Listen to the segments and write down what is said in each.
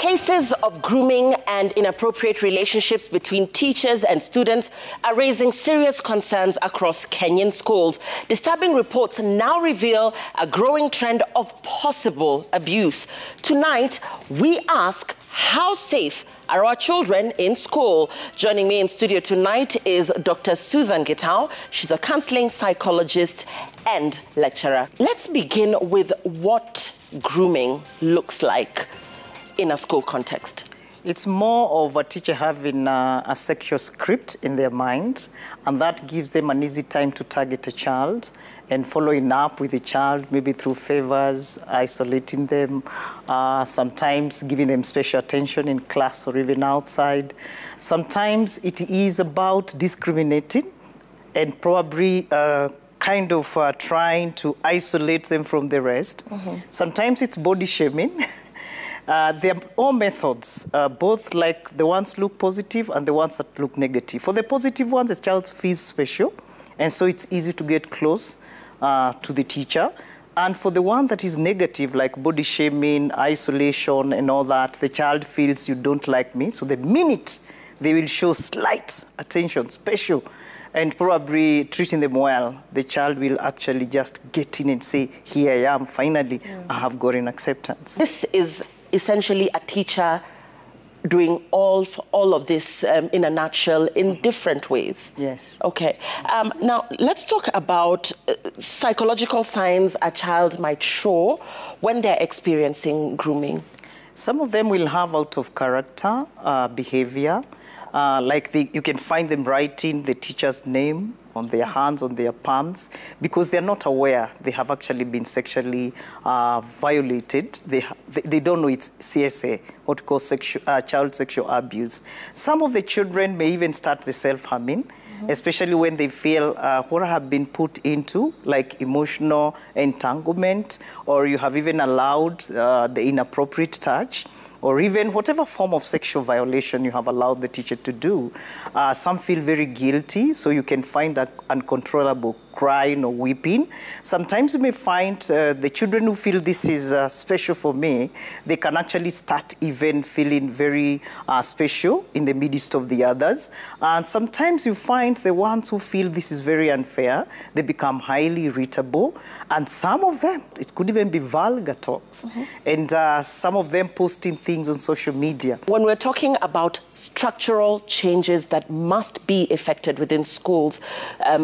Cases of grooming and inappropriate relationships between teachers and students are raising serious concerns across Kenyan schools. Disturbing reports now reveal a growing trend of possible abuse. Tonight, we ask, how safe are our children in school? Joining me in studio tonight is Dr. Susan Gitao. She's a counseling psychologist and lecturer. Let's begin with what grooming looks like in a school context. It's more of a teacher having a sexual script in their mind, and that gives them an easy time to target a child and following up with the child, maybe through favors, isolating them, sometimes giving them special attention in class or even outside. Sometimes it is about discriminating and probably trying to isolate them from the rest. Sometimes it's body shaming. There are all methods, both like the ones look positive and the ones that look negative. For the positive ones, the child feels special, and so it's easy to get close to the teacher. And for the one that is negative, like body shaming, isolation, and all that, the child feels you don't like me. So the minute they will show slight attention, special, and probably treating them well, the child will actually just get in and say, here I am, finally, I have gotten acceptance. This is essentially a teacher doing all of this in a nutshell in different ways. Yes. Okay. Now, let's talk about psychological signs a child might show when they're experiencing grooming. Some of them will have out of character behavior. You can find them writing the teacher's name on their hands, on their palms, because they're not aware they have actually been sexually violated. They don't know it's CSA, what we call child sexual abuse. Some of the children may even start the self-harming, especially when they feel what have been put into, like emotional entanglement, or you have even allowed the inappropriate touch, or even whatever form of sexual violation you have allowed the teacher to do. Some feel very guilty, so you can find that uncontrollable crying or weeping. Sometimes you may find the children who feel this is special for me, they can actually start even feeling very special in the midst of the others. And sometimes you find the ones who feel this is very unfair, they become highly irritable. And some of them, it could even be vulgar talks. And some of them posting things on social media. When we're talking about structural changes that must be effected within schools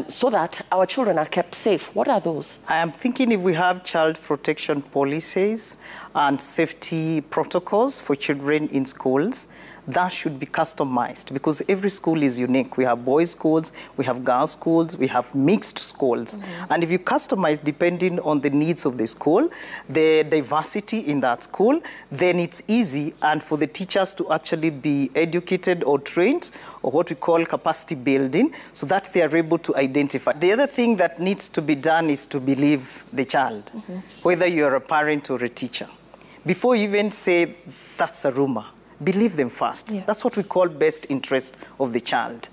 so that our children are kept safe, what are those? I am thinking if we have child protection policies and safety protocols for children in schools, that should be customized, because every school is unique. We have boys' schools, we have girls' schools, we have mixed schools. And if you customize depending on the needs of the school, the diversity in that school, then it's easy and for the teachers to actually be educated or trained, or what we call capacity building, so that they are able to identify. The other thing that needs to be done is to believe the child, whether you're a parent or a teacher. Before you even say, that's a rumor, believe them first. That's what we call best interest of the child.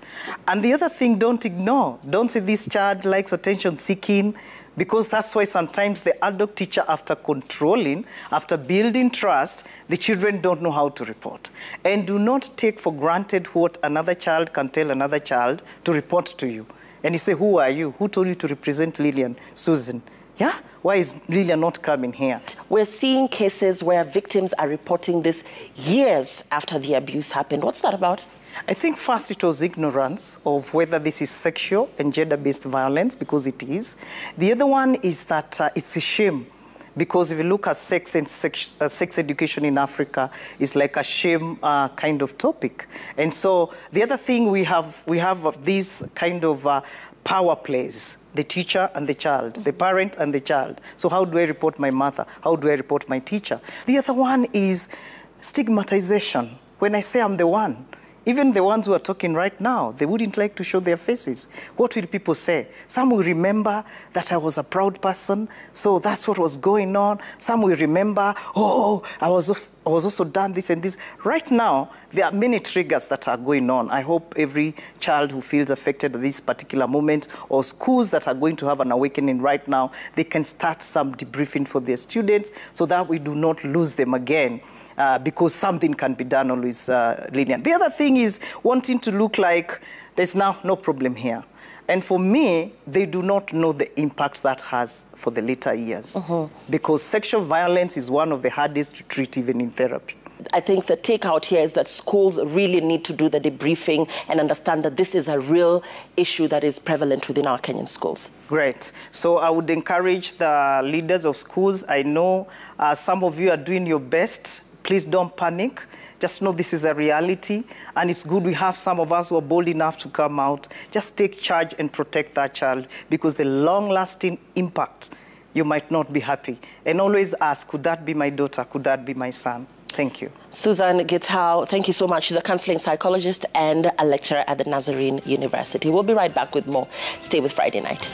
And the other thing, don't ignore. Don't say this child likes attention seeking, because that's why sometimes the adult teacher, after controlling, after building trust, the children don't know how to report. And do not take for granted what another child can tell another child to report to you. And you say, who are you? Who told you to represent Lillian, Susan? Yeah? Why is Lillian not coming here? We're seeing cases where victims are reporting this years after the abuse happened. What's that about? I think first it was ignorance of whether this is sexual and gender-based violence, because it is. The other one is that it's a shame, because if you look at sex and sex education in Africa, it's like a shame kind of topic. And so the other thing we have these kind of power plays, the teacher and the child, the parent and the child. So how do I report my mother? How do I report my teacher? The other one is stigmatization. When I say I'm the one, even the ones who are talking right now, they wouldn't like to show their faces. What will people say? Some will remember that I was a proud person, so that's what was going on. Some will remember, oh, I was also done this and this. Right now, there are many triggers that are going on. I hope every child who feels affected at this particular moment, or schools that are going to have an awakening right now, they can start some debriefing for their students so that we do not lose them again. because something can be done always lenient. The other thing is wanting to look like there's now no problem here. And for me, they do not know the impact that has for the later years. Because sexual violence is one of the hardest to treat even in therapy. I think the takeout here is that schools really need to do the debriefing and understand that this is a real issue that is prevalent within our Kenyan schools. Great. So I would encourage the leaders of schools. I know some of you are doing your best. Please don't panic. Just know this is a reality, and it's good we have some of us who are bold enough to come out. Just take charge and protect that child, because the long-lasting impact, you might not be happy. And always ask, could that be my daughter? Could that be my son? Thank you. Susan Gitau, thank you so much. She's a counseling psychologist and a lecturer at the Nazarene University. We'll be right back with more. Stay with Friday Night.